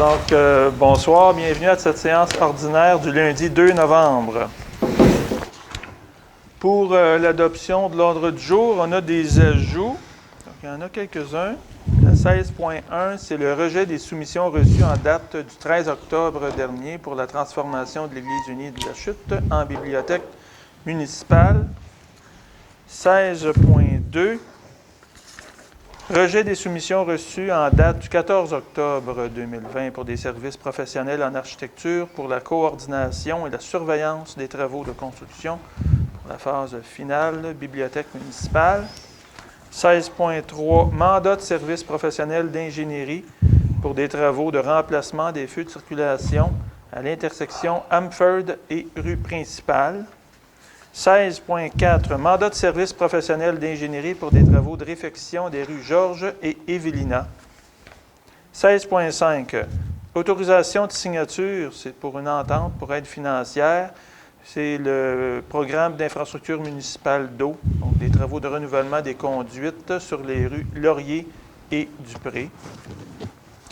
Donc, bonsoir, bienvenue à cette séance ordinaire du lundi 2 novembre. Pour l'adoption de l'ordre du jour, on a des ajouts. Donc, il y en a quelques-uns. Le 16.1, c'est le rejet des soumissions reçues en date du 13 octobre dernier pour la transformation de l'Église unie de la Chute en bibliothèque municipale. 16.2, rejet des soumissions reçues en date du 14 octobre 2020 pour des services professionnels en architecture pour la coordination et la surveillance des travaux de construction pour la phase finale, bibliothèque municipale. 16.3, mandat de service professionnel d'ingénierie pour des travaux de remplacement des feux de circulation à l'intersection Amford et rue principale. 16.4, mandat de service professionnel d'ingénierie pour des travaux de réfection des rues Georges et Evelina. 16.5, autorisation de signature, c'est pour une entente pour aide financière. C'est le programme d'infrastructure municipale d'eau, donc des travaux de renouvellement des conduites sur les rues Laurier et Dupré.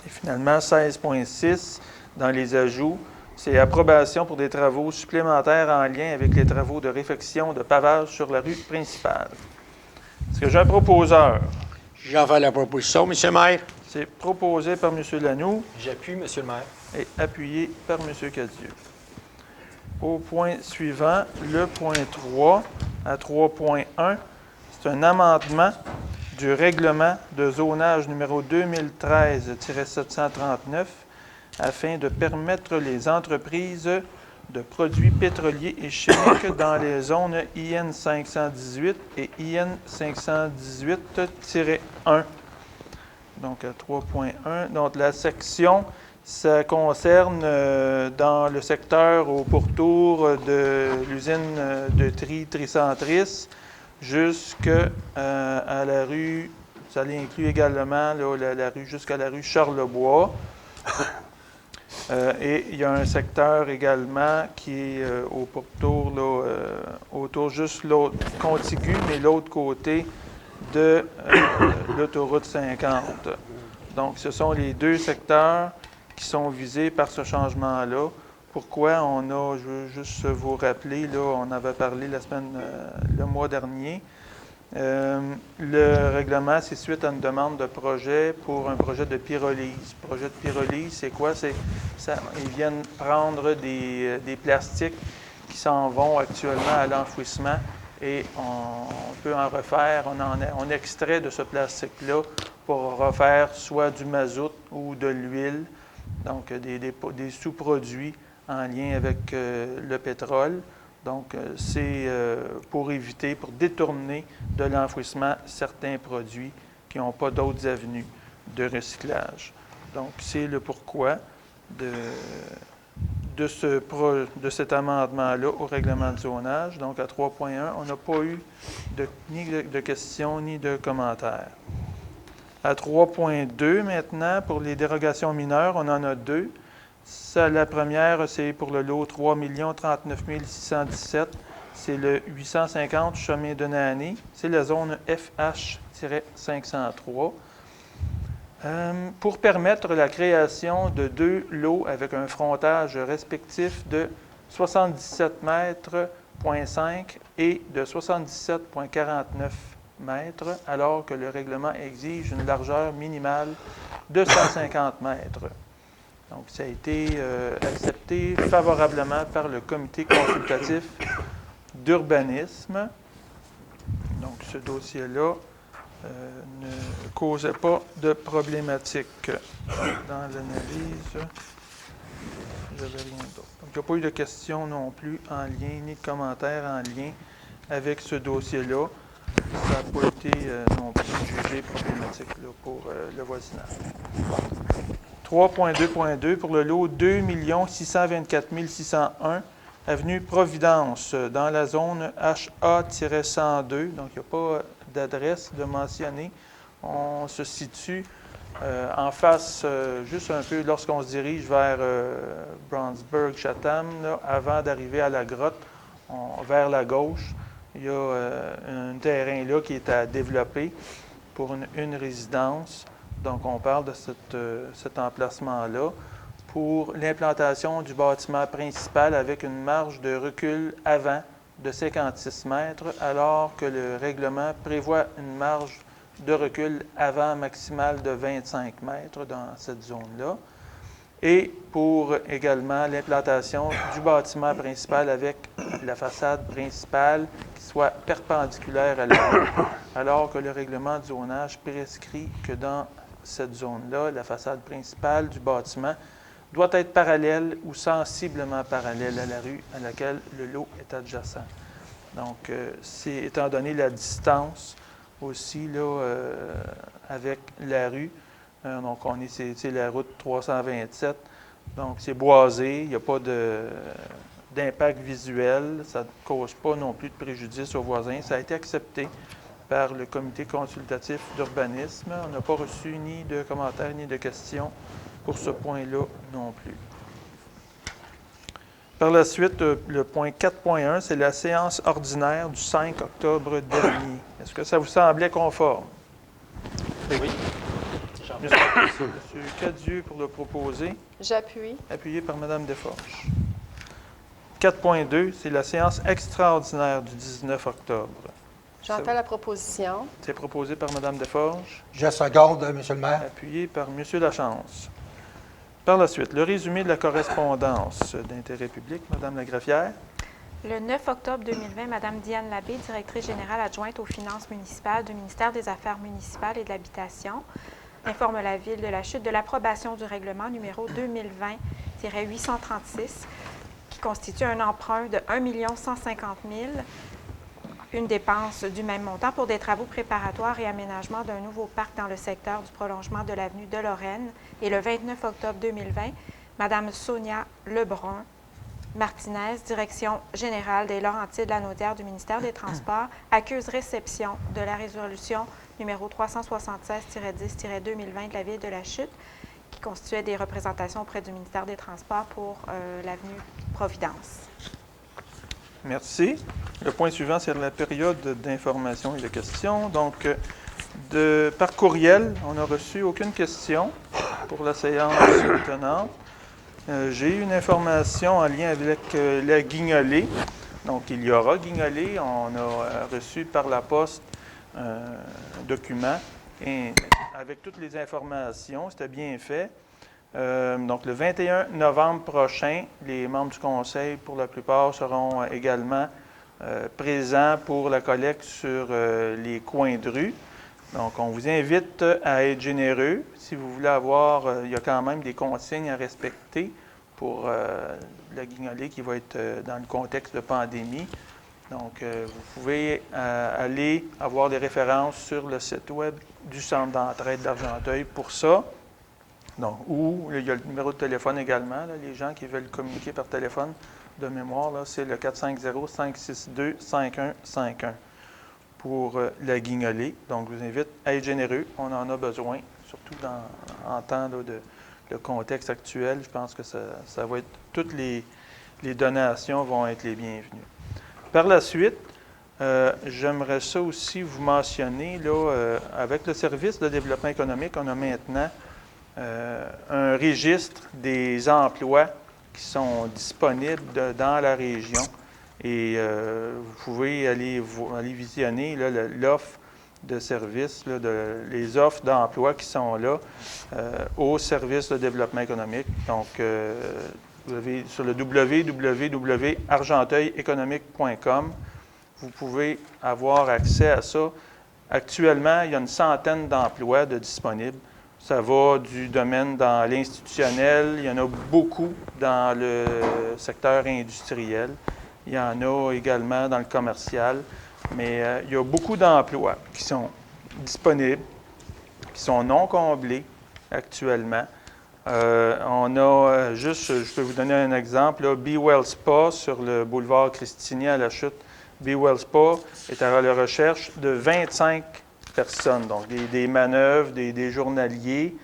Et finalement, 16.6, dans les ajouts, c'est approbation pour des travaux supplémentaires en lien avec les travaux de réfection de pavage sur la rue principale. Est-ce que j'ai un proposeur? J'en fais la proposition, M. le maire. C'est proposé par M. Lanoux. J'appuie, M. le maire. Et appuyé par M. Cadieux. Au point suivant, le point 3, à 3.1, c'est un amendement du règlement de zonage numéro 2013-739 afin de permettre les entreprises de produits pétroliers et chimiques dans les zones IN 518 et IN 518-1. Donc, à 3.1. Donc, la section, ça concerne dans le secteur au pourtour de l'usine de tricentrice jusqu'à la rue, ça inclut également là, la rue jusqu'à la rue Charlebois. Et il y a un secteur également qui est au pourtour, là, autour juste l'autre contigu, mais l'autre côté de l'autoroute 50. Donc, ce sont les deux secteurs qui sont visés par ce changement-là. Pourquoi on a, je veux juste vous rappeler, là, on avait parlé le mois dernier. Le règlement, c'est suite à une demande de projet pour un projet de pyrolyse. Le projet de pyrolyse, c'est quoi? Ils viennent prendre des plastiques qui s'en vont actuellement à l'enfouissement et on peut en refaire, on extrait de ce plastique-là pour refaire soit du mazout ou de l'huile, donc des sous-produits en lien avec le pétrole. Donc, c'est pour éviter, pour détourner de l'enfouissement certains produits qui n'ont pas d'autres avenues de recyclage. Donc, c'est le pourquoi de cet amendement-là au règlement de zonage. Donc, à 3.1, on n'a pas eu ni de questions ni de commentaires. À 3.2, maintenant, pour les dérogations mineures, on en a deux. La première, c'est pour le lot 3 039 617. C'est le 850 chemin de Nané. C'est la zone FH-503. Pour permettre la création de deux lots avec un frontage respectif de 77 mètres, 5 et de 77,49 mètres, alors que le règlement exige une largeur minimale de 150 mètres. Donc, ça a été accepté favorablement par le comité consultatif d'urbanisme. Donc, ce dossier-là ne causait pas de problématique dans l'analyse. J'avais rien d'autre. Donc, il n'y a pas eu de questions non plus en lien, ni de commentaires en lien avec ce dossier-là. Ça n'a pas été non plus jugé problématique là, pour le voisinage. 3.2.2 pour le lot 2 624 601, avenue Providence, dans la zone HA-102. Donc, il n'y a pas d'adresse de mentionner. On se situe en face, juste un peu lorsqu'on se dirige vers Brownsburg-Chatham, avant d'arriver à la grotte, vers la gauche. Il y a un terrain là qui est à développer pour une résidence. Donc, on parle de cet emplacement-là. pour l'implantation du bâtiment principal avec une marge de recul avant de 56 mètres, alors que le règlement prévoit une marge de recul avant maximale de 25 mètres dans cette zone-là. Et pour également l'implantation du bâtiment principal avec la façade principale qui soit perpendiculaire à la rue, alors que le règlement de zonage prescrit que dans cette zone-là, la façade principale du bâtiment doit être parallèle ou sensiblement parallèle à la rue à laquelle le lot est adjacent. Donc, étant donné la distance aussi là, avec la rue, donc c'est la route 327, donc c'est boisé, il n'y a pas d'impact visuel, ça ne cause pas non plus de préjudice aux voisins. Ça a été accepté par le comité consultatif d'urbanisme. On n'a pas reçu ni de commentaires ni de questions pour ce point-là non plus. Par la suite, le point 4.1, c'est la séance ordinaire du 5 octobre dernier. Est-ce que ça vous semblait conforme? Oui. Monsieur Cadieux pour le proposer. J'appuie. Appuyé par Mme Desforges. 4.2, c'est la séance extraordinaire du 19 octobre. J'entends la proposition. C'est proposé par Mme Desforges. Je seconde, Monsieur le maire. Appuyé par M. Lachance. Par la suite, le résumé de la correspondance d'intérêt public, Mme Lagreffière. Le 9 octobre 2020, Mme Diane Labbé, directrice générale adjointe aux finances municipales du ministère des Affaires municipales et de l'Habitation, informe la Ville de la chute de l'approbation du règlement numéro 2020-836 qui constitue un emprunt de 1 150 000, une dépense du même montant pour des travaux préparatoires et aménagement d'un nouveau parc dans le secteur du prolongement de l'avenue de Lorraine. Et le 29 octobre 2020, Mme Sonia Lebrun Martinez, direction générale des Laurentides-Lanaudière du ministère des Transports, accuse réception de la résolution numéro 376-10-2020 de la Ville de la Chute, qui constituait des représentations auprès du ministère des Transports pour l'avenue Providence. Merci. Le point suivant, c'est la période d'information et de questions. Donc, par courriel, on n'a reçu aucune question pour la séance tenante. J'ai eu une information en lien avec la guignolée. Donc, il y aura guignolée. On a reçu par la poste un document et avec toutes les informations. C'était bien fait. Donc, le 21 novembre prochain, les membres du conseil, pour la plupart, seront également présents pour la collecte sur les coins de rue. Donc, on vous invite à être généreux. Si vous voulez avoir, il y a quand même des consignes à respecter pour la guignolée qui va être dans le contexte de pandémie. Donc, vous pouvez aller avoir des références sur le site web du Centre d'entraide d'Argenteuil pour ça. Donc, ou il y a le numéro de téléphone également. Là, les gens qui veulent communiquer par téléphone de mémoire, là, c'est le 450-562-5151 pour la guignolée. Donc, je vous invite à être généreux. On en a besoin, surtout en temps là, le contexte actuel. Je pense que ça va être toutes les donations vont être les bienvenues. Par la suite, j'aimerais ça aussi vous mentionner, là, avec le service de développement économique, on a maintenant un registre des emplois qui sont disponibles dans la région. Et vous pouvez aller visionner là, l'offre de services, là, les offres d'emploi qui sont là au service de développement économique. Donc, vous avez sur le www.argenteuileconomique.com, vous pouvez avoir accès à ça. Actuellement, il y a une centaine d'emplois de disponibles. Ça va du domaine dans l'institutionnel, il y en a beaucoup dans le secteur industriel, il y en a également dans le commercial, mais il y a beaucoup d'emplois qui sont disponibles, qui sont non comblés actuellement. On a juste, je peux vous donner un exemple, là, Be Well Spa sur le boulevard Christigny à la Chute. Be Well Spa est à la recherche de 25 personnes, donc des manœuvres, des journaliers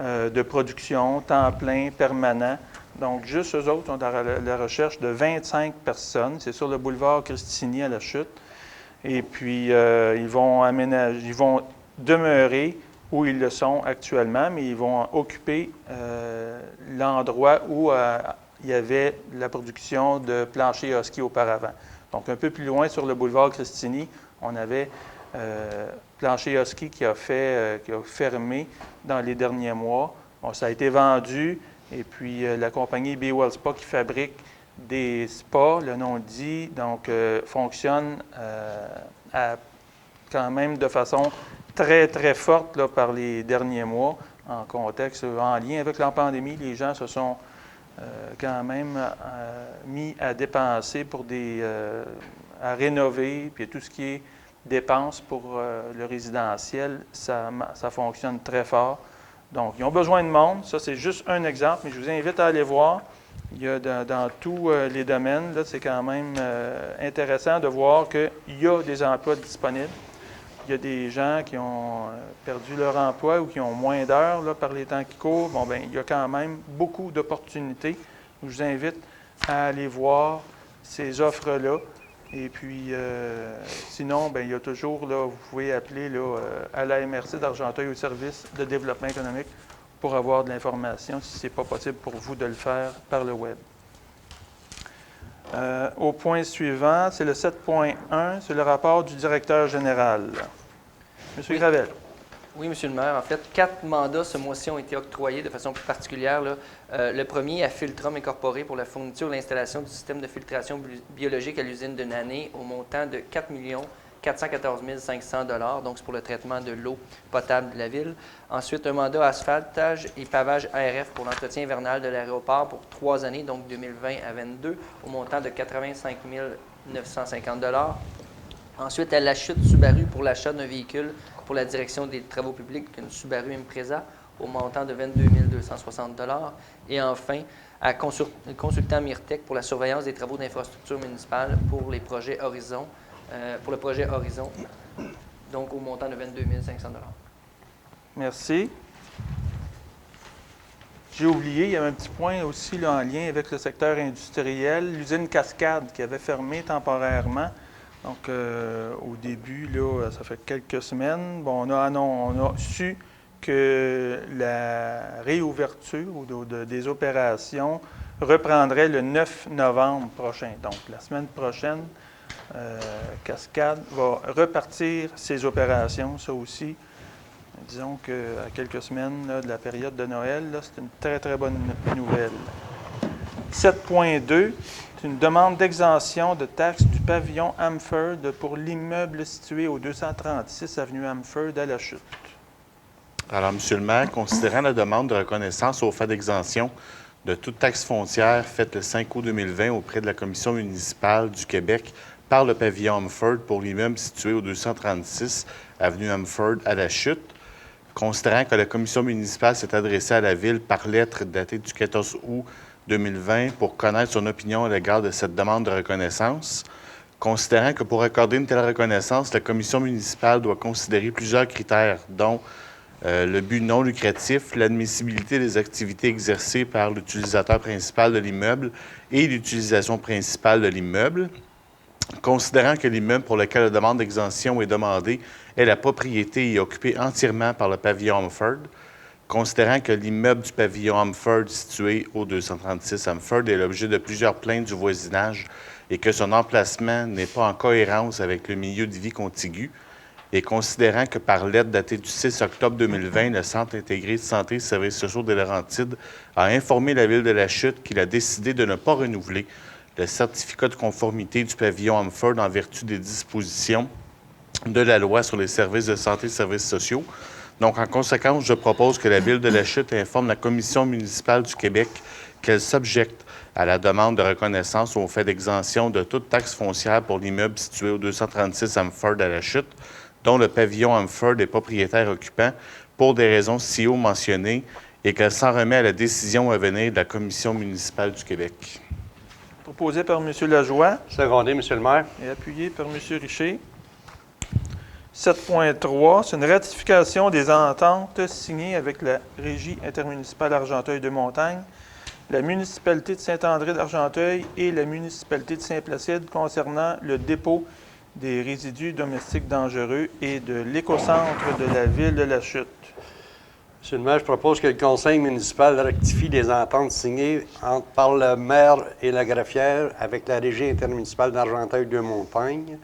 de production, temps plein, permanent. Donc, juste eux autres sont à la recherche de 25 personnes. C'est sur le boulevard Christigny à la Chute. Et puis, ils vont demeurer où ils le sont actuellement, mais ils vont occuper l'endroit où il y avait la production de planchers husky auparavant. Donc, un peu plus loin sur le boulevard Christini, on avait plancher husky qui a fermé dans les derniers mois. Bon, ça a été vendu, et puis la compagnie B-Well Spa qui fabrique des spas, le nom le dit, donc fonctionne quand même de façon très, très forte là, par les derniers mois, en contexte, en lien avec la pandémie. Les gens se sont quand même mis à dépenser à rénover, puis tout ce qui est dépenses pour le résidentiel, ça fonctionne très fort. Donc, ils ont besoin de monde. Ça, c'est juste un exemple, mais je vous invite à aller voir. Il y a dans tous les domaines, là, c'est quand même intéressant de voir qu'il y a des emplois disponibles. Il y a des gens qui ont perdu leur emploi ou qui ont moins d'heures là, par les temps qui courent. Bon, bien, il y a quand même beaucoup d'opportunités. Je vous invite à aller voir ces offres-là. Et puis, sinon, bien, il y a toujours, là, vous pouvez appeler là, à la MRC d'Argenteuil au service de développement économique pour avoir de l'information si ce n'est pas possible pour vous de le faire par le web. Au point suivant, c'est le 7.1, c'est le rapport du directeur général. Monsieur Gravel. Oui, Monsieur le maire. En fait, 4 mandats ce mois-ci ont été octroyés de façon plus particulière. Là. Le premier à Filtrum Incorporé pour la fourniture et l'installation du système de filtration biologique à l'usine de Nanay au montant de 4 414 500 $. Donc, c'est pour le traitement de l'eau potable de la ville. Ensuite, un mandat asphaltage et pavage ARF pour l'entretien hivernal de l'aéroport pour 3 années, donc 2020 à 2022, au montant de 85 950 $. Ensuite, à la chute Subaru pour l'achat d'un véhicule pour la direction des travaux publics, une Subaru Impreza, au montant de 22 260 $. Et enfin, à consultant Myrtec pour la surveillance des travaux d'infrastructure municipale pour les projets Horizon, pour le projet Horizon, donc au montant de 22 500 $. Merci. J'ai oublié, il y avait un petit point aussi là, en lien avec le secteur industriel, l'usine Cascade qui avait fermé temporairement. Donc, au début, là, ça fait quelques semaines, bon, on a su que la réouverture des opérations reprendrait le 9 novembre prochain. Donc, la semaine prochaine, Cascade va repartir ses opérations, ça aussi. Disons qu'à quelques semaines là, de la période de Noël, c'est une très, très bonne nouvelle. 7.2, c'est une demande d'exemption de taxe du pavillon Amford pour l'immeuble situé au 236 avenue Amford à La Chute. Alors, Monsieur le maire, considérant la demande de reconnaissance au fait d'exemption de toute taxe foncière faite le 5 août 2020 auprès de la Commission municipale du Québec par le pavillon Amford pour l'immeuble situé au 236 avenue Amford à La Chute, considérant que la Commission municipale s'est adressée à la Ville par lettre datée du 14 août 2020 pour connaître son opinion à l'égard de cette demande de reconnaissance, considérant que pour accorder une telle reconnaissance, la Commission municipale doit considérer plusieurs critères, dont le but non lucratif, l'admissibilité des activités exercées par l'utilisateur principal de l'immeuble et l'utilisation principale de l'immeuble, considérant que l'immeuble pour lequel la demande d'exemption est demandée est la propriété et occupée entièrement par le pavillon Amford, considérant que l'immeuble du pavillon Amford situé au 236 Amford est l'objet de plusieurs plaintes du voisinage et que son emplacement n'est pas en cohérence avec le milieu de vie contigu, et considérant que par lettre datée du 6 octobre 2020, le Centre intégré de santé et services sociaux de Laurentides a informé la Ville de La Chute qu'il a décidé de ne pas renouveler le certificat de conformité du pavillon Amford en vertu des dispositions de la loi sur les services de santé et services sociaux. Donc, en conséquence, je propose que la Ville de La Chute informe la Commission municipale du Québec qu'elle s'objecte à la demande de reconnaissance au fait d'exemption de toute taxe foncière pour l'immeuble situé au 236 Amford à La Chute, dont le pavillon Amford est propriétaire occupant pour des raisons si haut mentionnées et qu'elle s'en remet à la décision à venir de la Commission municipale du Québec. Proposé par M. Lajoie. Secondé, Monsieur le maire. Et appuyé par M. Richer. 7.3, c'est une ratification des ententes signées avec la Régie intermunicipale Argenteuil-de-Montagne, la municipalité de Saint-André d'Argenteuil et la municipalité de Saint-Placide concernant le dépôt des résidus domestiques dangereux et de l'écocentre de la ville de La Chute. Monsieur le maire, je propose que le conseil municipal rectifie les ententes signées par le maire et la greffière avec la régie intermunicipale d'Argenteuil-de-Montagne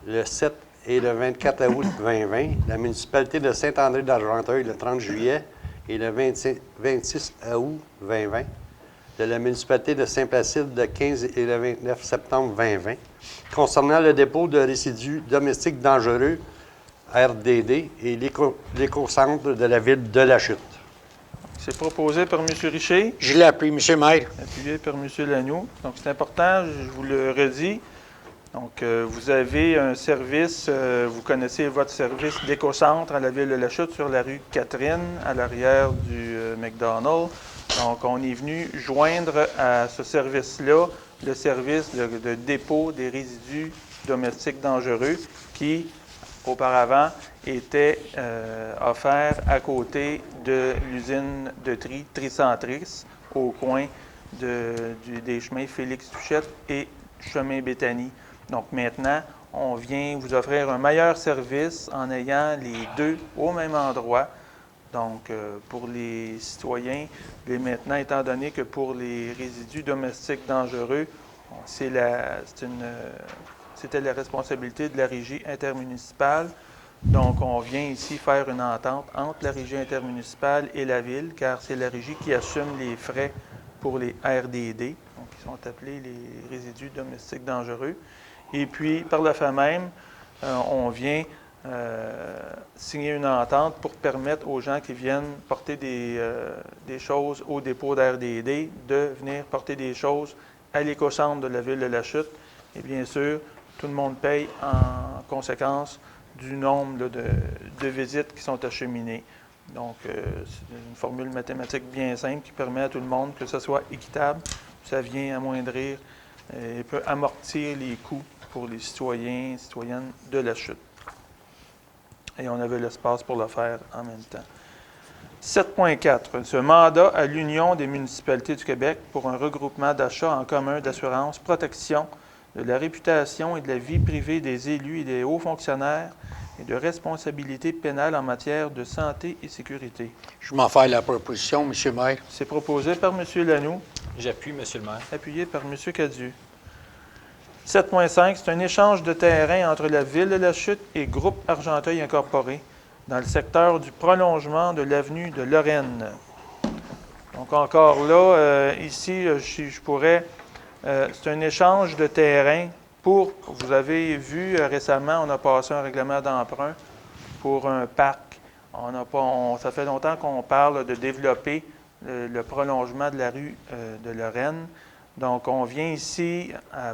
le 7 et le 24 août 2020, la municipalité de Saint-André d'Argenteuil le 30 juillet et le 26 août 2020, de la municipalité de Saint-Placide le 15 et le 29 septembre 2020, concernant le dépôt de résidus domestiques dangereux RDD et l'éco-centre de la ville de La Chute. C'est proposé par M. Richer, Je l'appuie, M. le maire. appuyé par M. Lanoux. Donc, c'est important, je vous le redis. Donc, vous avez un service, vous connaissez votre service d'éco-centre à la ville de La Chute sur la rue Catherine, à l'arrière du McDonald's. Donc, on est venu joindre à ce service-là le service de dépôt des résidus domestiques dangereux qui, auparavant, était offert à côté de l'usine de tri Tricentris, au coin des chemins Félix-Tuchette et chemin Béthanie. Donc maintenant, on vient vous offrir un meilleur service en ayant les deux au même endroit. Donc, pour les citoyens, et maintenant, étant donné que pour les résidus domestiques dangereux, c'était la responsabilité de la régie intermunicipale. Donc, on vient ici faire une entente entre la régie intermunicipale et la ville, car c'est la régie qui assume les frais pour les RDD, donc qui sont appelés les résidus domestiques dangereux. Et puis, par le fait même, on vient signer une entente pour permettre aux gens qui viennent porter des choses au dépôt d'RDD de venir porter des choses à l'éco-centre de la ville de La Chute. Et bien sûr, tout le monde paye en conséquence du nombre de visites qui sont acheminées. Donc, c'est une formule mathématique bien simple qui permet à tout le monde que ce soit équitable. Ça vient amoindrir et peut amortir les coûts pour les citoyens et citoyennes de La Chute. Et on avait l'espace pour le faire en même temps. 7.4. Ce mandat à l'Union des municipalités du Québec pour un regroupement d'achats en commun d'assurance, protection de la réputation et de la vie privée des élus et des hauts fonctionnaires et de responsabilité pénale en matière de santé et sécurité. Je m'en fais la proposition, M. le maire. C'est proposé par M. Lanoux, J'appuie, M. le maire. appuyé par M. Cadieux. 7.5, c'est un échange de terrain entre la Ville de La Chute et Groupe Argenteuil Incorporé dans le secteur du prolongement de l'avenue de Lorraine. Donc encore là, ici, je pourrais... c'est un échange de terrain pour... Vous avez vu récemment, on a passé un règlement d'emprunt pour un parc. Ça fait longtemps qu'on parle de développer le prolongement de la rue de Lorraine. Donc, on vient ici,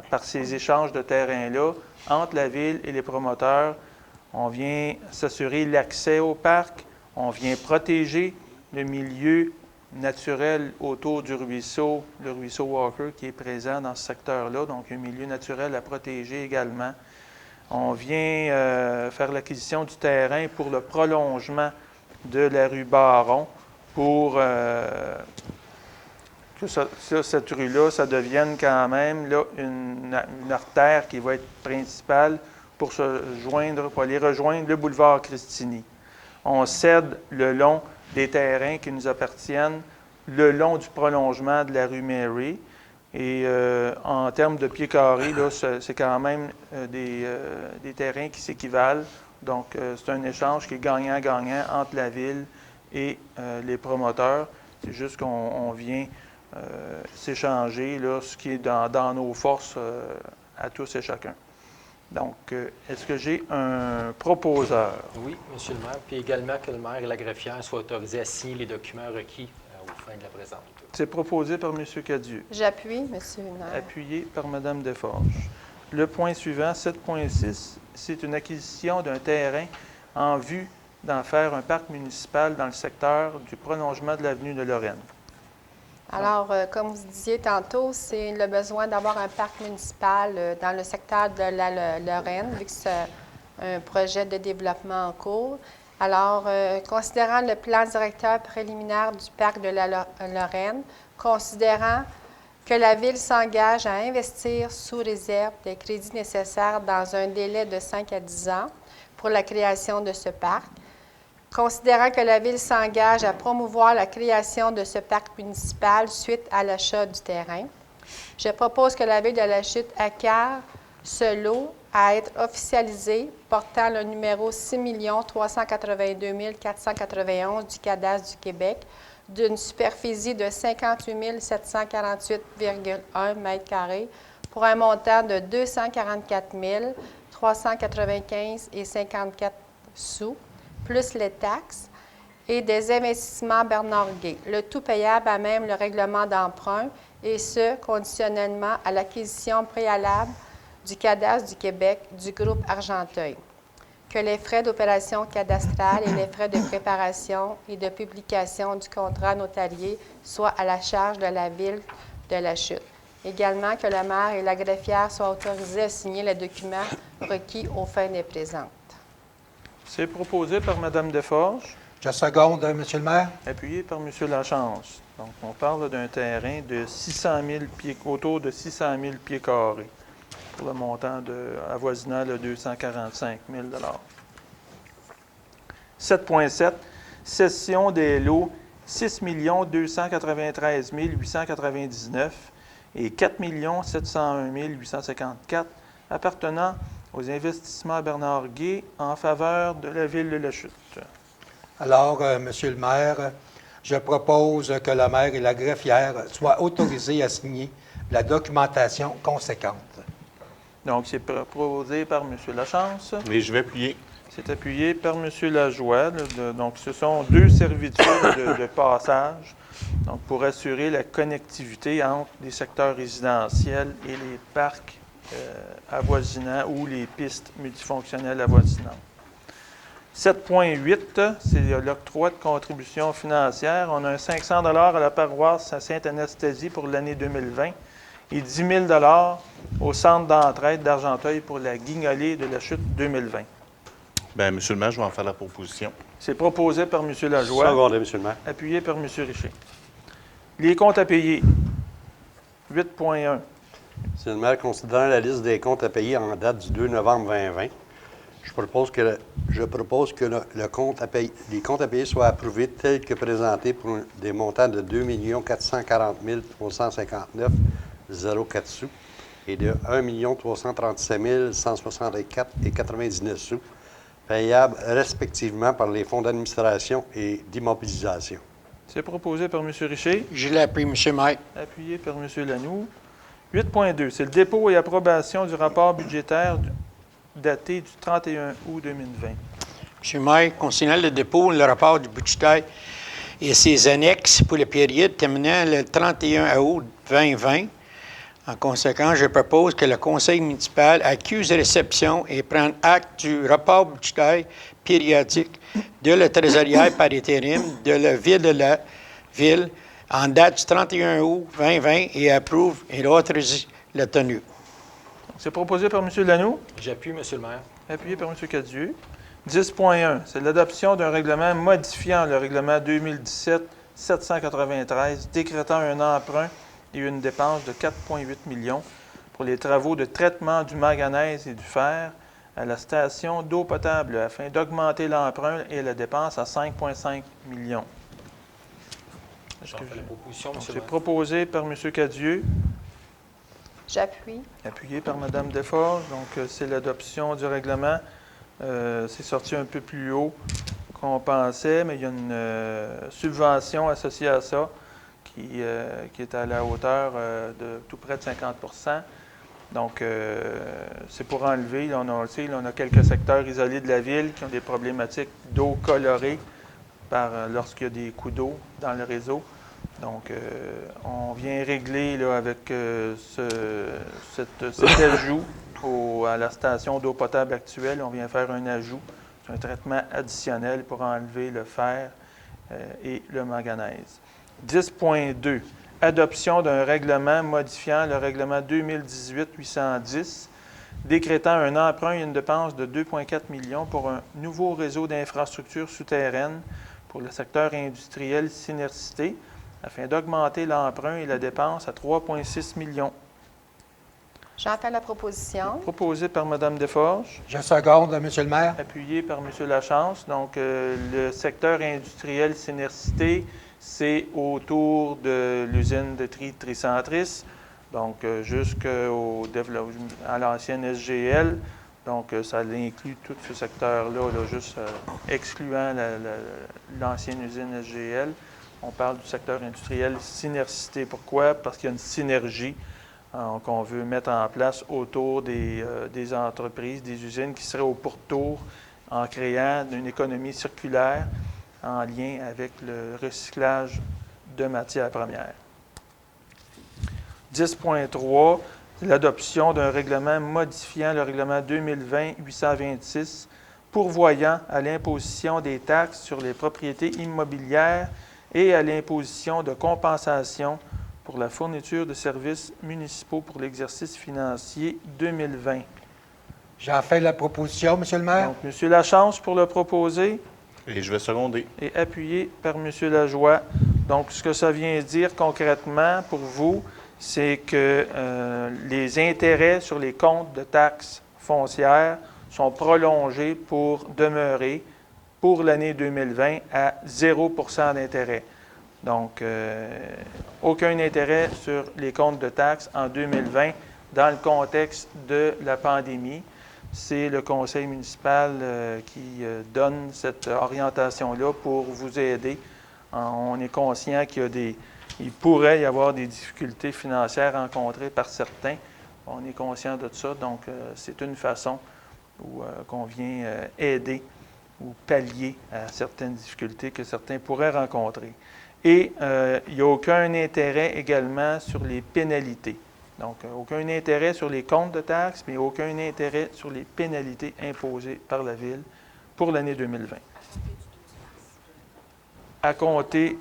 par ces échanges de terrain-là, entre la ville et les promoteurs, on vient s'assurer l'accès au parc, on vient protéger le milieu naturel autour du ruisseau, le ruisseau Walker qui est présent dans ce secteur-là, donc un milieu naturel à protéger également. On vient faire l'acquisition du terrain pour le prolongement de la rue Baron pour... que cette rue-là, ça devienne quand même là, une artère qui va être principale pour aller rejoindre le boulevard Christini. On cède le long des terrains qui nous appartiennent, le long du prolongement de la rue Mary. Et en termes de pieds carrés, là, c'est quand même des terrains qui s'équivalent. Donc, c'est un échange qui est gagnant-gagnant entre la ville et les promoteurs. C'est juste qu'on vient... s'échanger là, ce qui est dans nos forces à tous et chacun. Donc, est-ce que j'ai un proposeur? Oui, M. le maire. Puis également que le maire et la greffière soient autorisés à signer les documents requis aux fins de la présente. C'est proposé par M. Cadieux. J'appuie, M. le maire. Appuyé par Mme Desforges. Le point suivant, 7.6, c'est une acquisition d'un terrain en vue d'en faire un parc municipal dans le secteur du prolongement de l'avenue de Lorraine. Alors, comme vous disiez tantôt, c'est le besoin d'avoir un parc municipal dans le secteur de la Lorraine, vu que c'est un projet de développement en cours. Alors, considérant le plan directeur préliminaire du parc de la Lorraine, considérant que la Ville s'engage à investir sous réserve des crédits nécessaires dans un délai de 5 à 10 ans pour la création de ce parc, Considérant que la Ville s'engage à promouvoir la création de ce parc municipal suite à l'achat du terrain, je propose que la Ville de la Chute acquiert ce lot à être officialisé portant le numéro 6 382 491 du cadastre du Québec d'une superficie de 58 748,1 m² pour un montant de 244 395,54 sous, plus les taxes, et des investissements Bernard Guay, le tout payable à même le règlement d'emprunt, et ce, conditionnellement à l'acquisition préalable du cadastre du Québec du groupe Argenteuil. Que les frais d'opération cadastrale et les frais de préparation et de publication du contrat notarié soient à la charge de la Ville de la Chute. Également, que le maire et la greffière soient autorisés à signer les documents requis aux fins des présentes. C'est proposé par Mme Desforges, Je seconde, Monsieur le maire. appuyé par M. Lachance. Donc, on parle d'un terrain de 600 000 pieds, autour de 600 000 pieds carrés, pour le montant avoisinant le 245 000 7.7, cession des lots 6 293 899 et 4 701 854 appartenant aux investissements Bernard Guay en faveur de la Ville de la Chute. Alors, Monsieur le maire, je propose que le maire et la greffière soient autorisés à signer la documentation conséquente. Donc, c'est proposé par M. Lachance. Et je vais appuyer. C'est appuyé par M. Lajoie. Donc, ce sont deux servitudes de passage, donc pour assurer la connectivité entre les secteurs résidentiels et les parcs avoisinants ou les pistes multifonctionnelles avoisinantes. 7.8, c'est l'octroi de contribution financière. On a un 500 $ à la paroisse à Sainte-Anastasie pour l'année 2020 et 10 000 $ au centre d'entraide d'Argenteuil pour la guignolée de la Chute 2020. Bien, Monsieur le maire, je vais en faire la proposition. C'est proposé par M. Lajoie, Secondé, Monsieur le maire. appuyé par M. Richer. Les comptes à payer. 8.1. Monsieur le maire, considérant la liste des comptes à payer en date du 2 novembre 2020, je propose que les comptes à payer soient approuvés tels que présentés pour des montants de 2 440 359,04 sous et de 1 337 164,99 sous, payables respectivement par les fonds d'administration et d'immobilisation. C'est proposé par M. Richer, Je l'appuie, Monsieur le maire. appuyé par M. Lanoux. 8.2, c'est le dépôt et approbation du rapport budgétaire daté du 31 août 2020. Monsieur le maire, concernant le dépôt, le rapport du budgétaire et ses annexes pour la période terminant le 31 août 2020. En conséquence, je propose que le Conseil municipal accuse réception et prenne acte du rapport budgétaire périodique de la trésorière par intérim de la Ville de la Ville en date du 31 août 2020 et approuve et autorise la tenue. C'est proposé par M. Lanoux, J'appuie, Monsieur le maire. appuyé par M. Cadieux. 10.1, c'est l'adoption d'un règlement modifiant le règlement 2017-793, décrétant un emprunt et une dépense de 4,8 millions pour les travaux de traitement du manganèse et du fer à la station d'eau potable afin d'augmenter l'emprunt et la dépense à 5,5 millions. J'en fais la proposition, Monsieur le C'est maire. proposé par M. Cadieux, J'appuie. appuyé par Mme Desforges. Donc, c'est l'adoption du règlement. C'est sorti un peu plus haut qu'on pensait, mais il y a une subvention associée à ça qui est à la hauteur de tout près de 50 %. Donc, c'est pour enlever. Là, on a quelques secteurs isolés de la ville qui ont des problématiques d'eau colorée lorsqu'il y a des coups d'eau dans le réseau. Donc, on vient régler là, avec cet ajout à la station d'eau potable actuelle. On vient faire un ajout, un traitement additionnel pour enlever le fer et le manganèse. 10.2. Adoption d'un règlement modifiant le règlement 2018-810, décrétant un emprunt et une dépense de 2,4 millions pour un nouveau réseau d'infrastructures souterraines pour le secteur industriel Synercité, afin d'augmenter l'emprunt et la dépense à 3,6 millions. J'en fais la proposition. Proposé par Mme Desforges, Je seconde, Monsieur le maire. appuyé par M. Lachance. Donc, le secteur industriel Synercité, c'est autour de l'usine de tri Tricentris, donc à l'ancienne SGL. Donc, ça inclut tout ce secteur-là, juste excluant l'ancienne usine SGL. On parle du secteur industriel Synercité. Pourquoi? Parce qu'il y a une synergie qu'on veut mettre en place autour des entreprises, des usines qui seraient au pourtour en créant une économie circulaire en lien avec le recyclage de matières premières. 10.3, l'adoption d'un règlement modifiant le règlement 2020-826 pourvoyant à l'imposition des taxes sur les propriétés immobilières et à l'imposition de compensation pour la fourniture de services municipaux pour l'exercice financier 2020. J'en fais la proposition, Monsieur le maire. Donc, M. Lachance pour le proposer Et je vais seconder. et appuyé par M. Lajoie. Donc, ce que ça vient dire concrètement pour vous, c'est que les intérêts sur les comptes de taxes foncières sont prolongés pour demeurer pour l'année 2020 à 0 % d'intérêt. Donc, aucun intérêt sur les comptes de taxes en 2020 dans le contexte de la pandémie. C'est le conseil municipal qui donne cette orientation-là pour vous aider. On est conscient il pourrait y avoir des difficultés financières rencontrées par certains. On est conscient de ça, donc c'est une façon qu'on vient aider ou pallier à certaines difficultés que certains pourraient rencontrer. Et il n'y a aucun intérêt également sur les pénalités. Donc, aucun intérêt sur les comptes de taxes, mais aucun intérêt sur les pénalités imposées par la Ville pour l'année 2020. À compter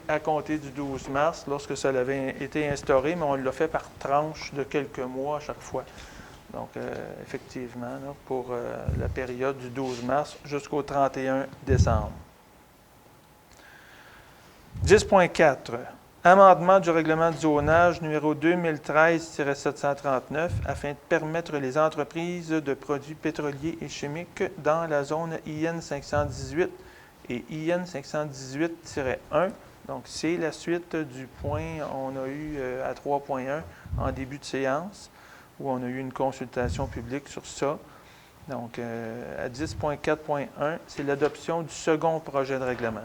du 12 mars, lorsque ça avait été instauré, mais on l'a fait par tranche de quelques mois à chaque fois. Donc, effectivement, là, pour la période du 12 mars jusqu'au 31 décembre. 10.4. Amendement du règlement de zonage numéro 2013-739 afin de permettre les entreprises de produits pétroliers et chimiques dans la zone IN 518 et IN 518-1. Donc, c'est la suite du point qu'on a eu à 3.1 en début de séance, où on a eu une consultation publique sur ça. Donc, à 10.4.1, c'est l'adoption du second projet de règlement.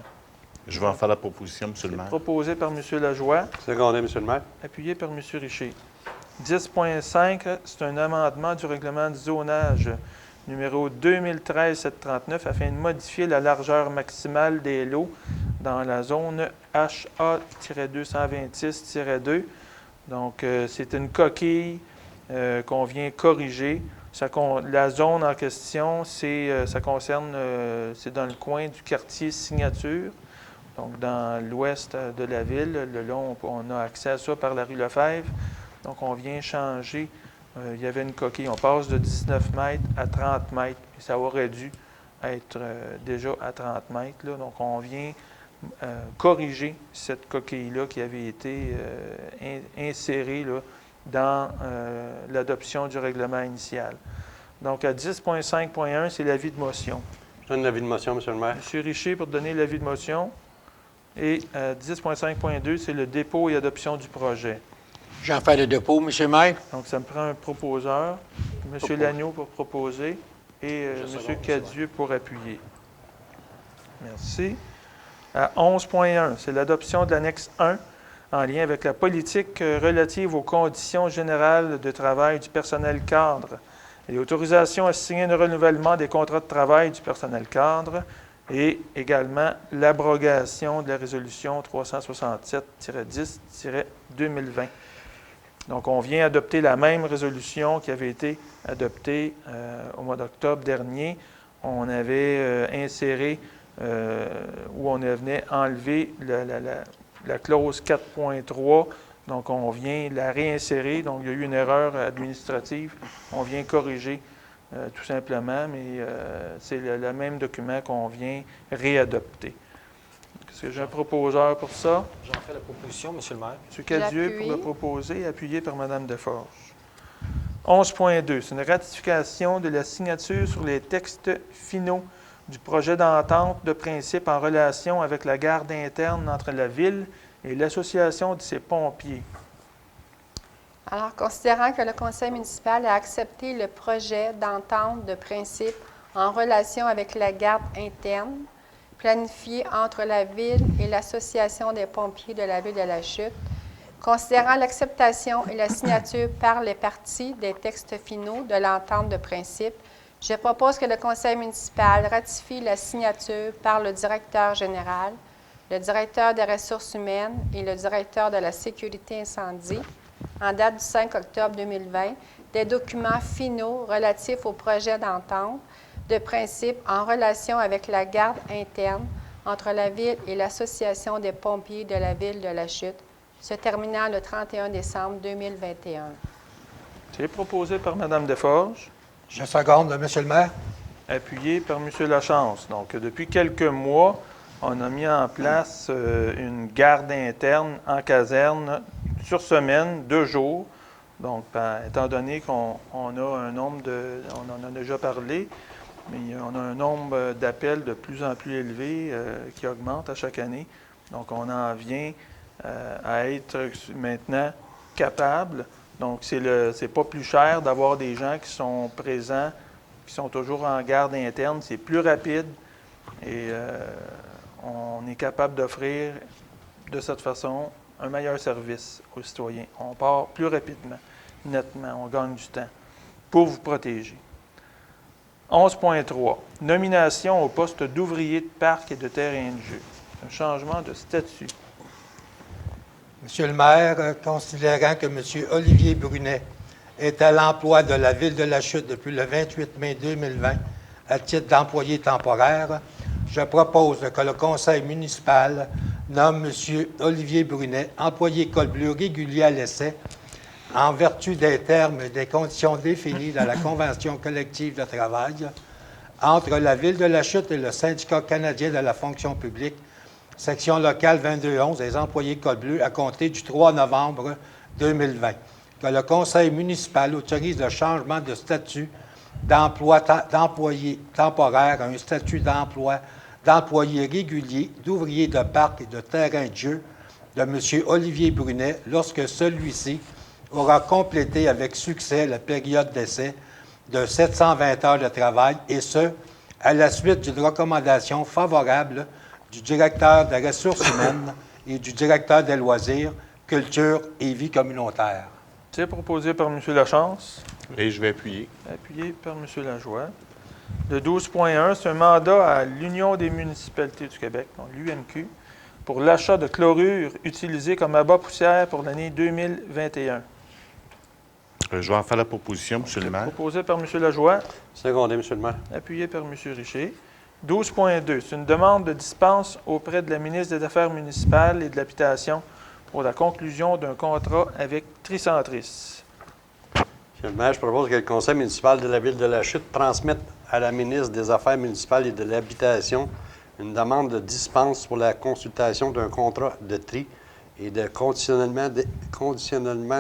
Je vais en faire la proposition, M. le maire. Proposé par M. Lajoie, Secondé, M. le maire. appuyé par M. Richer. 10.5, c'est un amendement du règlement du zonage numéro 2013-739 afin de modifier la largeur maximale des lots dans la zone HA-226-2. Donc, c'est une coquille qu'on vient corriger. La zone en question, ça concerne, c'est dans le coin du quartier Signature, donc dans l'ouest de la ville. Le long, on a accès à ça par la rue Lefebvre. Donc, on vient changer. Il y avait une coquille. On passe de 19 mètres à 30 mètres. Et ça aurait dû être déjà à 30 mètres. Là. Donc, on vient corriger cette coquille-là qui avait été insérée là, dans l'adoption du règlement initial. Donc, à 10.5.1, c'est l'avis de motion. Je donne l'avis de motion, M. le maire. M. Richer pour donner l'avis de motion. Et 10.5.2, c'est le dépôt et adoption du projet. J'en fais le dépôt, M. le maire. Donc, ça me prend un proposeur. M. Lagneau pour proposer et M. Cadieux pour appuyer. Merci. À 11.1, c'est l'adoption de l'annexe 1 en lien avec la politique relative aux conditions générales de travail du personnel cadre et l'autorisation à signer un renouvellement des contrats de travail du personnel cadre et également l'abrogation de la résolution 367-10-2020. Donc, on vient adopter la même résolution qui avait été adoptée au mois d'octobre dernier. On avait inséré où on venait enlever la clause 4.3. Donc, on vient la réinsérer. Donc, il y a eu une erreur administrative. On vient corriger tout simplement, mais c'est le même document qu'on vient réadopter. Est-ce que j'ai un proposeur pour ça? J'en fais la proposition, M. le maire. M. Cadieux J'appuie. pour le proposer, appuyé par Mme Desforges. 11.2, c'est une ratification de la signature sur les textes finaux du projet d'entente de principe en relation avec la garde interne entre la Ville et l'Association de ses pompiers. Alors, considérant que le Conseil municipal a accepté le projet d'entente de principe en relation avec la garde interne, planifié entre la Ville et l'Association des pompiers de la Ville de la Chute, considérant l'acceptation et la signature par les parties des textes finaux de l'entente de principe, je propose que le Conseil municipal ratifie la signature par le directeur général, le directeur des ressources humaines et le directeur de la sécurité incendie, en date du 5 octobre 2020, des documents finaux relatifs au projet d'entente de principe en relation avec la garde interne entre la Ville et l'Association des pompiers de la Ville de la Chute, se terminant le 31 décembre 2021. C'est proposé par Mme Desforges. Je seconde, M. le maire. Appuyé par M. Lachance. Donc, depuis quelques mois, on a mis en place une garde interne en caserne sur semaine, 2 jours. Donc, étant donné qu'on a un nombre de... On en a déjà parlé, mais on a un nombre d'appels de plus en plus élevé qui augmente à chaque année. Donc, on en vient à être maintenant capable. Donc, c'est pas plus cher d'avoir des gens qui sont présents, qui sont toujours en garde interne. C'est plus rapide et on est capable d'offrir de cette façon un meilleur service aux citoyens. On part plus rapidement, nettement, on gagne du temps pour vous protéger. 11.3. Nomination au poste d'ouvrier de parc et de terrain de jeu. Un changement de statut. Monsieur le maire, considérant que M. Olivier Brunet est à l'emploi de la Ville de la Chute depuis le 28 mai 2020 à titre d'employé temporaire, je propose que le conseil municipal nomme M. Olivier Brunet employé col bleu régulier à l'essai en vertu des termes et des conditions définies dans la Convention collective de travail entre la Ville de la Chute et le Syndicat canadien de la fonction publique, section locale 2211 des employés col bleu à compter du 3 novembre 2020. Que le conseil municipal autorise le changement de statut d'employé temporaire à un statut d'employé régulier, d'ouvrier de parc et de terrain de jeu de M. Olivier Brunet lorsque celui-ci aura complété avec succès la période d'essai de 720 heures de travail, et ce, à la suite d'une recommandation favorable du directeur des ressources humaines et du directeur des loisirs, culture et vie communautaire. C'est proposé par M. Lachance. Et je vais appuyer. Appuyé par M. Lajoie. Le 12.1, c'est un mandat à l'Union des municipalités du Québec, donc l'UMQ, pour l'achat de chlorure utilisé comme abat poussière pour l'année 2021. Je vais en faire la proposition, M. le maire. Proposé par M. Lajoie. Secondé, M. le maire. Appuyé par M. Richer. 12.2, c'est une demande de dispense auprès de la ministre des Affaires municipales et de l'Habitation pour la conclusion d'un contrat avec Tricentris. Monsieur le maire, je propose que le conseil municipal de la Ville de la Chute transmette à la ministre des Affaires municipales et de l'Habitation une demande de dispense pour la consultation d'un contrat de tri et de conditionnement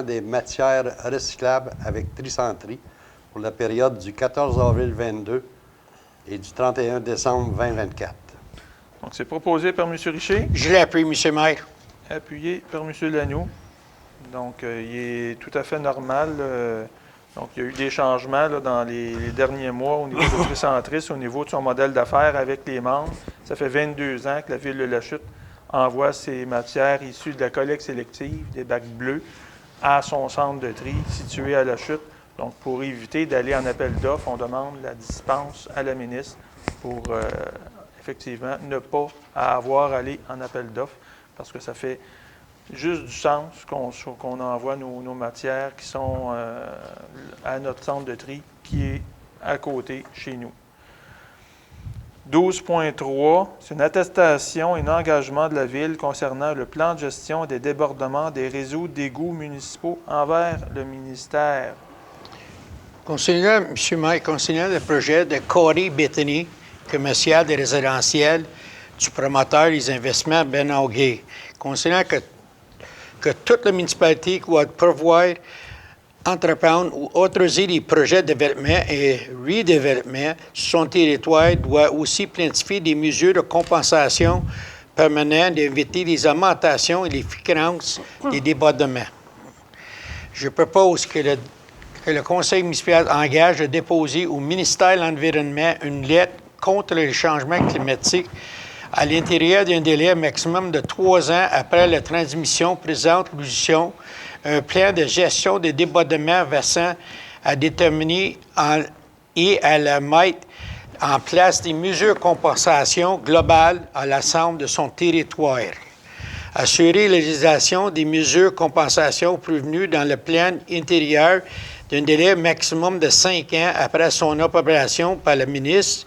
des matières recyclables avec Tricentris pour la période du 14 avril 2022 et du 31 décembre 2024. Donc, c'est proposé par M. Richer. Je l'appuie, M. le maire. Appuyé par M. Lanoux. Donc, il est tout à fait normal. Donc, il y a eu des changements là, dans les derniers mois au niveau de Tricentris, au niveau de son modèle d'affaires avec les membres. Ça fait 22 ans que la Ville de la Chute envoie ses matières issues de la collecte sélective, des bacs bleus, à son centre de tri situé à la Chute. Donc, pour éviter d'aller en appel d'offres, on demande la dispense à la ministre pour, effectivement, ne pas avoir à aller en appel d'offres, parce que ça fait juste du sens qu'on envoie nos matières qui sont à notre centre de tri qui est à côté chez nous. 12.3, c'est une attestation et un engagement de la Ville concernant le plan de gestion des débordements des réseaux d'égouts municipaux envers le ministère. Considérant, M. le maire, considérant le projet de Corey Bethany, commercial des résidentiels du promoteur des investissements Ben Auguay, considérant que toute la municipalité doit prévoir entreprendre ou autoriser des projets de développement et redéveloppement sur son territoire doit aussi planifier des mesures de compensation permanentes d'éviter les augmentations et les fréquences des débordements. Je propose que le Conseil municipal engage à déposer au ministère de l'Environnement une lettre contre les changements climatiques à l'intérieur d'un délai maximum de 3 ans après la transmission présente l'audition, un plan de gestion des débordements versant à déterminer et à la mettre en place des mesures de compensation globales à l'ensemble de son territoire. Assurer la réalisation des mesures de compensation prévenues dans le plan intérieur d'un délai maximum de 5 ans après son approbation par le ministre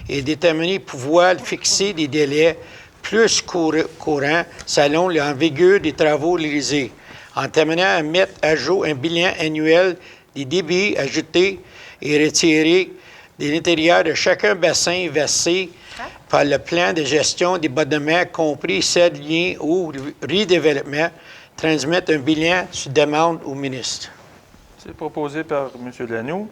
et déterminer pouvoir fixer des délais plus courants selon l'envergure des travaux réalisés, en terminant à mettre à jour un bilan annuel des débits ajoutés et retirés de l'intérieur de chacun bassin versé par le plan de gestion des débordements, compris celles liées au redéveloppement, transmettre un bilan sur demande au ministre. C'est proposé par M. Lanoux,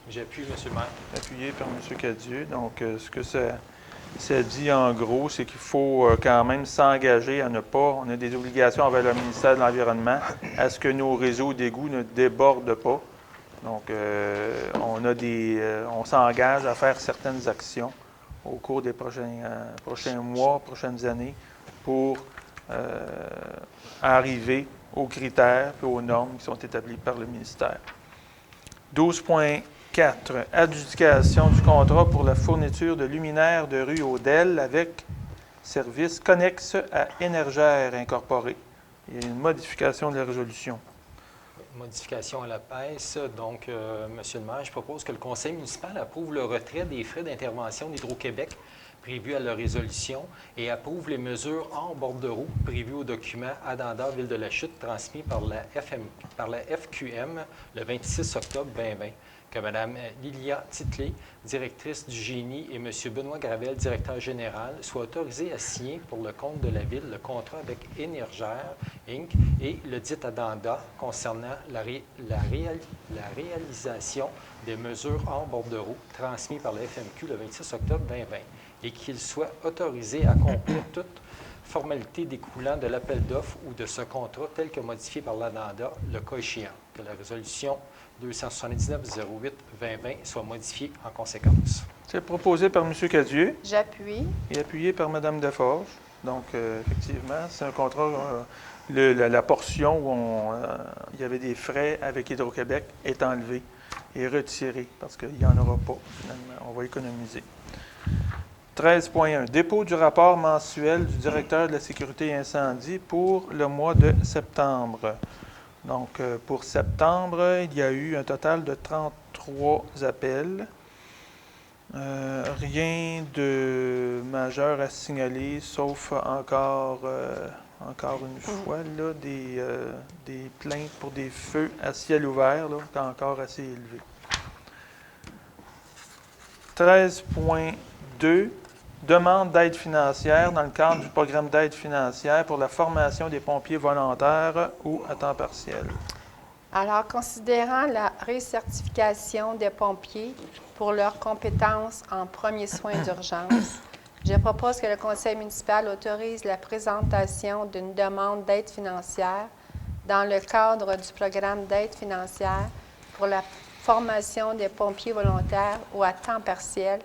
J'appuie, M. le maire. appuyé par M. Cadieux. Donc, ce que ça dit en gros, c'est qu'il faut quand même s'engager à ne pas, on a des obligations envers le ministère de l'Environnement, à ce que nos réseaux d'égouts ne débordent pas. Donc, on s'engage à faire certaines actions au cours des prochains mois, prochaines années, pour arriver aux critères et aux normes qui sont établis par le ministère. 12.4. Adjudication du contrat pour la fourniture de luminaires de rue Odelle avec service connexe à Énergère Incorporé. Il y a une modification de la résolution. Modification à la PES. Donc, Monsieur le maire, je propose que le Conseil municipal approuve le retrait des frais d'intervention d'Hydro-Québec prévus à la résolution et approuve les mesures hors bordereau prévues au document Addenda Ville de la Chute transmis par la FQM le 26 octobre 2020. Que Mme Lilia Titley, directrice du génie, et M. Benoît Gravel, directeur général, soient autorisés à signer pour le compte de la Ville le contrat avec Énergère Inc. et le dit addenda concernant la réalisation des mesures hors bordereau transmis par la FMQ le 26 octobre 2020 et qu'ils soient autorisés à accomplir toute formalité découlant de l'appel d'offres ou de ce contrat tel que modifié par l'addenda, le cas échéant. Que la résolution 279-08-2020 soit modifiée en conséquence. C'est proposé par M. Cadieux. J'appuie. Et appuyé par Mme Deforge. Donc, effectivement, c'est un contrat, la portion où il y avait des frais avec Hydro-Québec est enlevée et retirée parce qu'il n'y en aura pas, finalement. On va économiser. 13.1. Dépôt du rapport mensuel du directeur de la sécurité incendie pour le mois de septembre. Donc, pour septembre, il y a eu un total de 33 appels. Rien de majeur à signaler, sauf encore une fois, là, des plaintes pour des feux à ciel ouvert, là, qui est encore assez élevé. 13.2. Demande d'aide financière dans le cadre du programme d'aide financière pour la formation des pompiers volontaires ou à temps partiel. Alors, considérant la récertification des pompiers pour leurs compétences en premiers soins d'urgence, je propose que le Conseil municipal autorise la présentation d'une demande d'aide financière dans le cadre du programme d'aide financière pour la formation des pompiers volontaires ou à temps partiel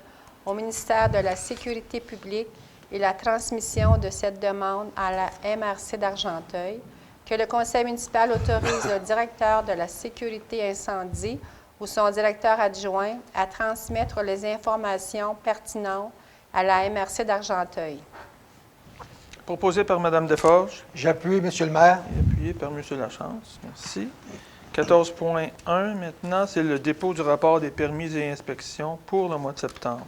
au ministère de la Sécurité publique et la transmission de cette demande à la MRC d'Argenteuil, que le Conseil municipal autorise le directeur de la sécurité incendie ou son directeur adjoint à transmettre les informations pertinentes à la MRC d'Argenteuil. Proposé par Mme Deforge. J'appuie, M. le maire. Et appuyé par M. Lachance. Merci. 14.1, maintenant, c'est le dépôt du rapport des permis et inspections pour le mois de septembre.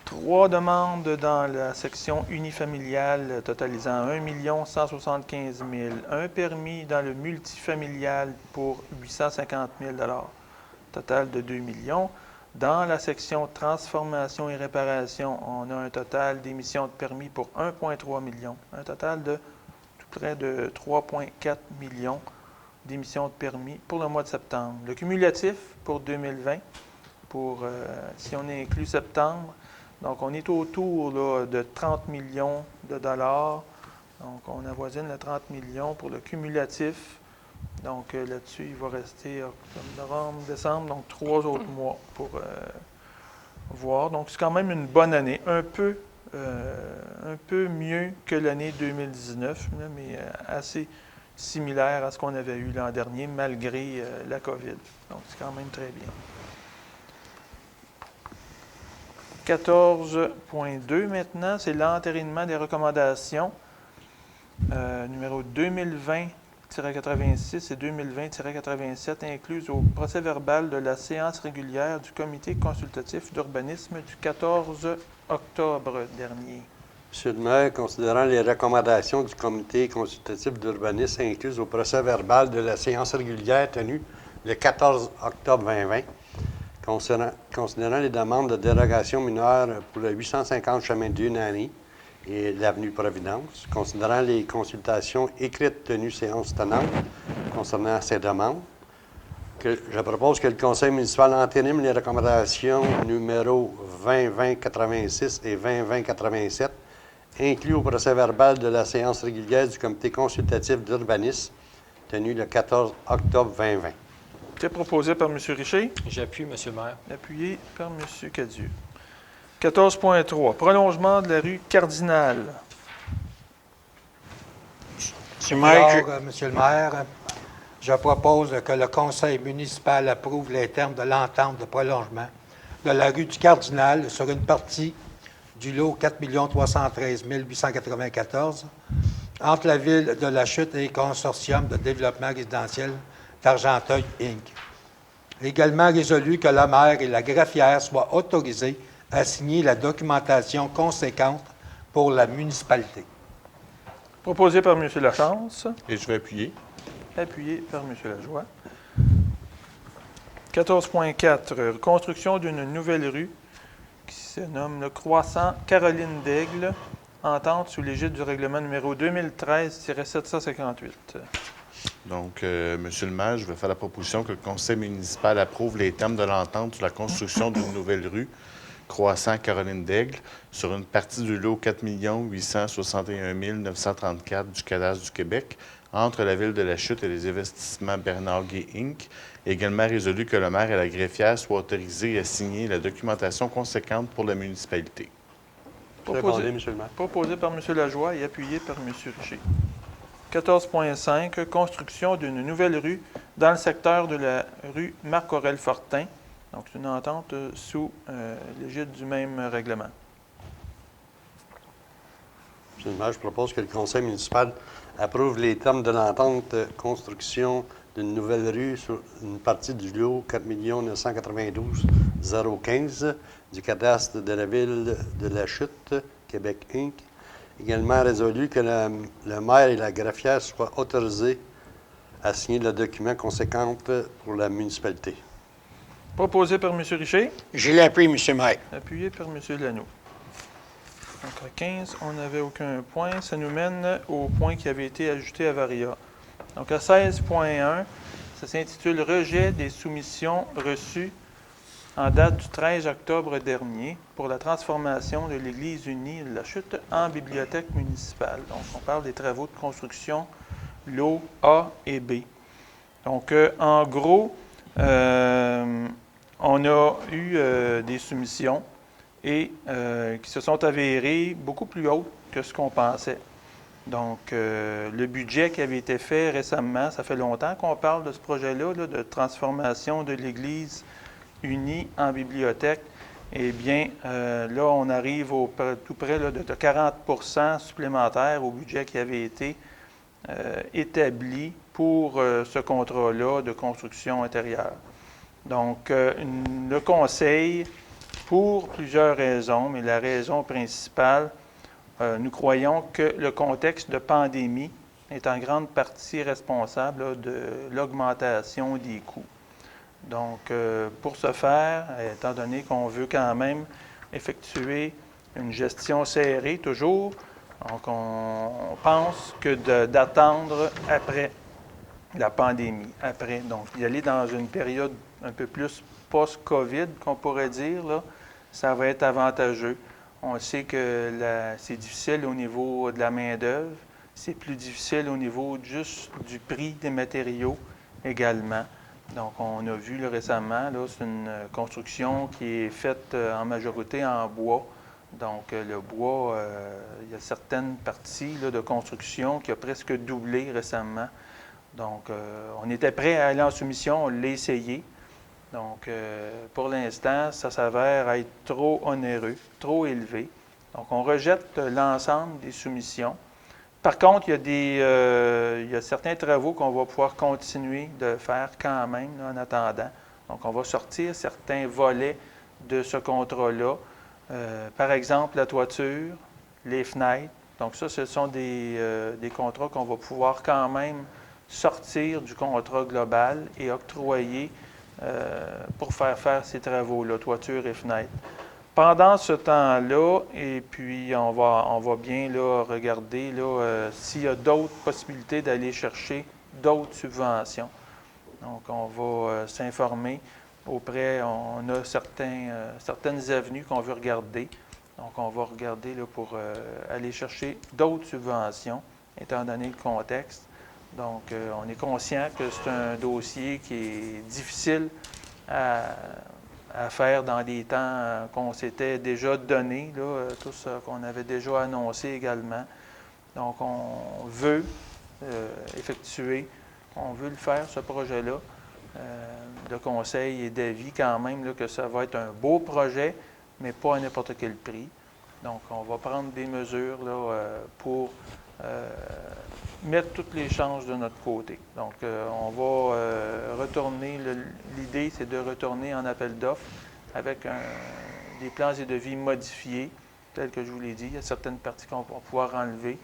3 demandes dans la section unifamiliale totalisant 1 175 000. Un permis dans le multifamilial pour 850 000 total de 2 millions. Dans la section transformation et réparation, on a un total d'émissions de permis pour 1,3 million. Un total de tout près de 3,4 millions d'émission de permis pour le mois de septembre. Le cumulatif pour 2020, si on inclut septembre, donc on est autour là, de 30 millions de dollars. Donc on avoisine les 30 millions pour le cumulatif. Donc là-dessus, il va rester octobre, novembre, décembre, donc 3 autres mois pour voir. Donc c'est quand même une bonne année, un peu mieux que l'année 2019, là, mais assez similaire à ce qu'on avait eu l'an dernier, malgré la COVID. Donc c'est quand même très bien. 14.2 maintenant, c'est l'entérinement des recommandations. Numéro 2020-86 et 2020-87 incluses au procès-verbal de la séance régulière du comité consultatif d'urbanisme du 14 octobre dernier. Monsieur le maire, considérant les recommandations du comité consultatif d'urbanisme incluses au procès-verbal de la séance régulière tenue le 14 octobre 2020, considérant les demandes de dérogation mineure pour le 850 chemin d'Unani et l'avenue Providence, considérant les consultations écrites tenues séance tenante concernant ces demandes, je propose que le conseil municipal entérine les recommandations numéro 2020-86 et 2020-87 inclus au procès-verbal de la séance régulière du comité consultatif d'urbanisme tenue le 14 octobre 2020. C'est proposé par M. Richer. J'appuie, M. le maire. Appuyé par M. Cadieux. 14.3. Prolongement de la rue Cardinal. Monsieur le maire, je propose que le conseil municipal approuve les termes de l'entente de prolongement de la rue du Cardinal sur une partie du lot 4 313 894 entre la ville de La Chute et le consortium de développement résidentiel d'Argenteuil, Inc. Également résolu que le maire et la greffière soient autorisés à signer la documentation conséquente pour la municipalité. Proposé par M. Lachance. Et je vais appuyer. Appuyé par M. Lajoie. 14.4. Reconstruction d'une nouvelle rue qui se nomme le Croissant Caroline d'Aigle, entente sous l'égide du règlement numéro 2013-758. Donc, Monsieur le maire, je vais faire la proposition que le conseil municipal approuve les termes de l'entente sur la construction d'une nouvelle rue Croissant Caroline d'Aigle sur une partie du lot 4 861 934 du cadastre du Québec entre la ville de La Chute et les investissements Bernard Gay Inc. Également résolu que le maire et la greffière soient autorisés à signer la documentation conséquente pour la municipalité. Proposé, Monsieur le maire. Proposé par M. Lajoie et appuyé par M. Richer. 14.5. Construction d'une nouvelle rue dans le secteur de la rue Marc-Aurèle Fortin. Donc, c'est une entente sous l'égide du même règlement. Monsieur le maire, je propose que le conseil municipal approuve les termes de l'entente construction d'une nouvelle rue sur une partie du lot 4 992 015 du cadastre de la ville de La Chute, Québec, Inc. Également résolu que le maire et la greffière soient autorisés à signer le document conséquent pour la municipalité. Proposé par M. Richer. Je l'appuie, M. le maire. Appuyé par M. Lanoux. Donc, à 15, on n'avait aucun point. Ça nous mène au point qui avait été ajouté à Varia. Donc, à 16.1, ça s'intitule « Rejet des soumissions reçues en date du 13 octobre dernier pour la transformation de l'Église unie de La Chute en bibliothèque municipale ». Donc, on parle des travaux de construction lots A et B. Donc, en gros, on a eu des soumissions et qui se sont avérées beaucoup plus hautes que ce qu'on pensait. Donc, le budget qui avait été fait récemment, ça fait longtemps qu'on parle de ce projet-là, là, de transformation de l'Église unie en bibliothèque. Eh bien, là, on arrive tout près là, de 40 % supplémentaires au budget qui avait été établi pour ce contrat-là de construction intérieure. Donc, le conseil, pour plusieurs raisons, mais la raison principale, nous croyons que le contexte de pandémie est en grande partie responsable là, de l'augmentation des coûts. Donc, pour ce faire, étant donné qu'on veut quand même effectuer une gestion serrée toujours, donc on pense que d'attendre après la pandémie après. Donc, y aller dans une période un peu plus post-COVID, qu'on pourrait dire, là, ça va être avantageux. On sait que c'est difficile au niveau de la main-d'œuvre, c'est plus difficile au niveau juste du prix des matériaux également. Donc, on a vu là, récemment, là, c'est une construction qui est faite en majorité en bois. Donc, le bois, il y a certaines parties là, de construction qui a presque doublé récemment. Donc, on était prêt à aller en soumission, on l'a essayé. Donc, pour l'instant, ça s'avère être trop onéreux, trop élevé. Donc, on rejette l'ensemble des soumissions. Par contre, il y a certains travaux qu'on va pouvoir continuer de faire quand même là, en attendant. Donc, on va sortir certains volets de ce contrat-là. Par exemple, la toiture, les fenêtres. Donc, ça, ce sont des contrats qu'on va pouvoir quand même sortir du contrat global et octroyer pour faire ces travaux-là, toiture et fenêtres. Pendant ce temps-là, et puis on va bien là, regarder là, s'il y a d'autres possibilités d'aller chercher d'autres subventions. Donc, on va s'informer auprès, on a certaines avenues qu'on veut regarder. Donc, on va regarder là, pour aller chercher d'autres subventions, étant donné le contexte. Donc, on est conscient que c'est un dossier qui est difficile à faire dans les temps qu'on s'était déjà donné, là, tout ça qu'on avait déjà annoncé également. Donc, on veut effectuer, on veut le faire, ce projet-là. Le conseil est d'avis quand même là, que ça va être un beau projet, mais pas à n'importe quel prix. Donc, on va prendre des mesures là, pour mettre toutes les chances de notre côté. Donc, on va retourner, l'idée, c'est de retourner en appel d'offres avec des plans et devis modifiés, tels que je vous l'ai dit. Il y a certaines parties qu'on va pouvoir enlever,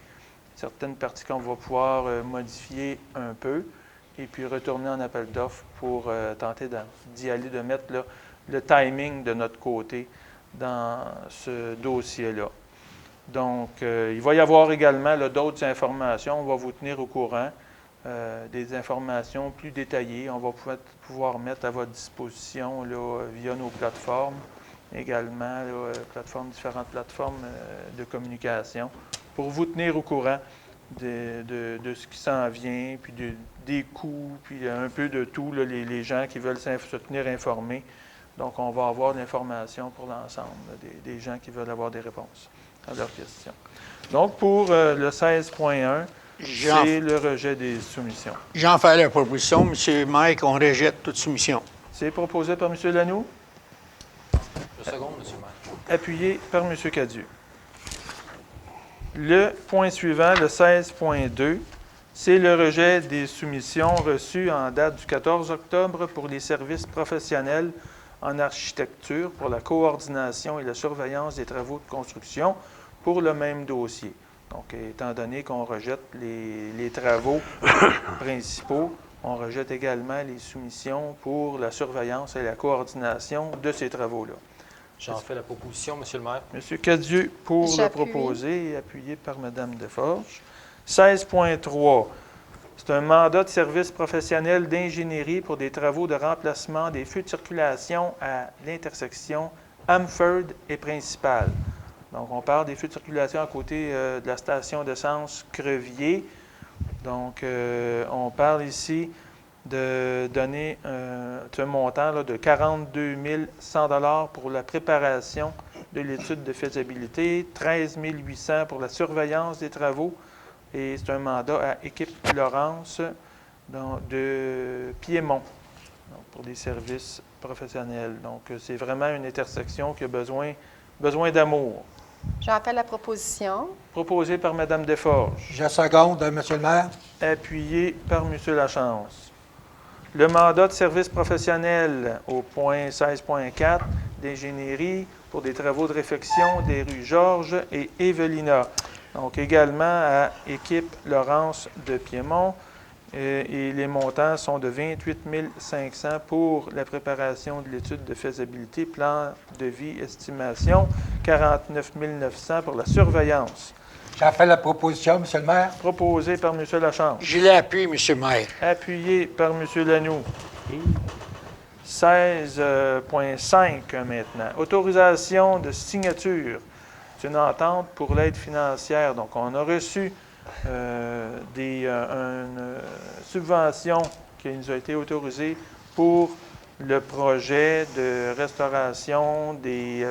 certaines parties qu'on va pouvoir modifier un peu, et puis retourner en appel d'offres pour tenter d'y aller, de mettre là, le timing de notre côté dans ce dossier-là. Donc, il va y avoir également d'autres informations. On va vous tenir au courant des informations plus détaillées. On va pouvoir mettre à votre disposition là, via nos plateformes également, là, différentes plateformes de communication, pour vous tenir au courant de ce qui s'en vient, puis des coûts, puis un peu de tout, là, les gens qui veulent se tenir informés. Donc, on va avoir l'information pour l'ensemble des gens qui veulent avoir des réponses à leurs questions. Donc, pour le 16.1, c'est le rejet des soumissions. J'en fais la proposition. M. Mike, on rejette toute soumission. C'est proposé par M. Lanoux. Je seconde, M. Maire. Appuyé par M. Cadieux. Le point suivant, le 16.2, c'est le rejet des soumissions reçues en date du 14 octobre pour les services professionnels en architecture pour la coordination et la surveillance des travaux de construction pour le même dossier. Donc, étant donné qu'on rejette les travaux principaux, on rejette également les soumissions pour la surveillance et la coordination de ces travaux-là. J'en fais la proposition, M. le maire. M. Cadieux pour le proposer et appuyé par Mme Desforges. 16.3. C'est un mandat de service professionnel d'ingénierie pour des travaux de remplacement des feux de circulation à l'intersection Hamford et Principal. Donc, on parle des feux de circulation à côté de la station d'essence Crevier. Donc, on parle ici de donner un montant là, de 42 100 $ pour la préparation de l'étude de faisabilité, 13 800 pour la surveillance des travaux, et c'est un mandat à Équipe Laurence de Piémont, donc pour des services professionnels. Donc, c'est vraiment une intersection qui a besoin d'amour. J'en fais la proposition. Proposé par Mme Desforges. Je seconde, M. le maire. Appuyé par M. Lachance. Le mandat de service professionnel au point 16.4 d'ingénierie pour des travaux de réfection des rues Georges et Evelina. Donc, également à Équipe Laurence de Piémont. Et les montants sont de 28 500 pour la préparation de l'étude de faisabilité, plan de vie, estimation, 49 900 pour la surveillance. J'en fais la proposition, M. le maire. Proposé par M. Lachambre. Je l'appuie, M. le maire. Appuyé par M. Lanoux. 16.5 maintenant. Autorisation de signature d'une entente pour l'aide financière. Donc, on a reçu une subvention qui nous a été autorisée pour le projet de restauration des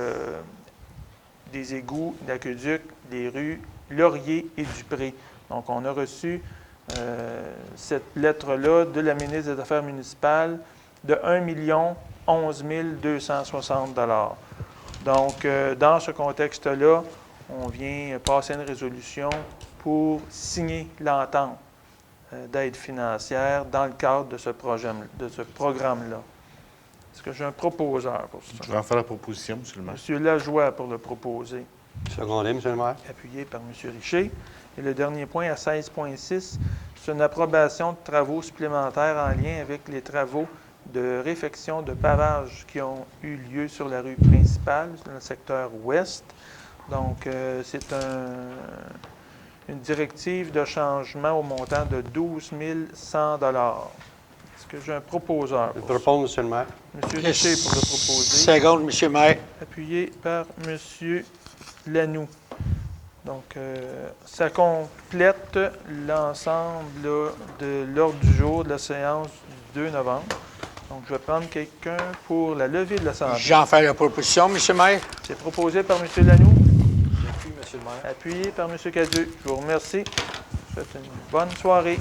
égouts, d'aqueduc, des rues Laurier et Dupré. Donc, on a reçu cette lettre-là de la ministre des Affaires municipales de 1 11 260 $. Donc, dans ce contexte-là, on vient passer une résolution pour signer l'entente d'aide financière dans le cadre de ce programme-là. Est-ce que j'ai un proposeur pour ça? Je vais en faire la proposition, M. le maire. M. Lajoie pour le proposer. Secondé, M. le maire. Appuyé par M. Richer. Et le dernier point, à 16.6, c'est une approbation de travaux supplémentaires en lien avec les travaux de réfection de pavage qui ont eu lieu sur la rue principale, dans le secteur ouest. Donc, c'est une directive de changement au montant de 12 100 $. Est-ce que j'ai un proposeur? Je propose, M. le maire. M. Richer pour le proposer. Seconde, M. le maire. Appuyé par M. Lanoux. Donc, ça complète l'ensemble là, de l'ordre du jour de la séance du 2 novembre. Donc, je vais prendre quelqu'un pour la levée de l'Assemblée. J'en fais la proposition, M. le maire. C'est proposé par M. Lanoux, J'appuie, M. le maire. appuyé par M. Cadieux. Je vous remercie. Je vous souhaite une bonne soirée.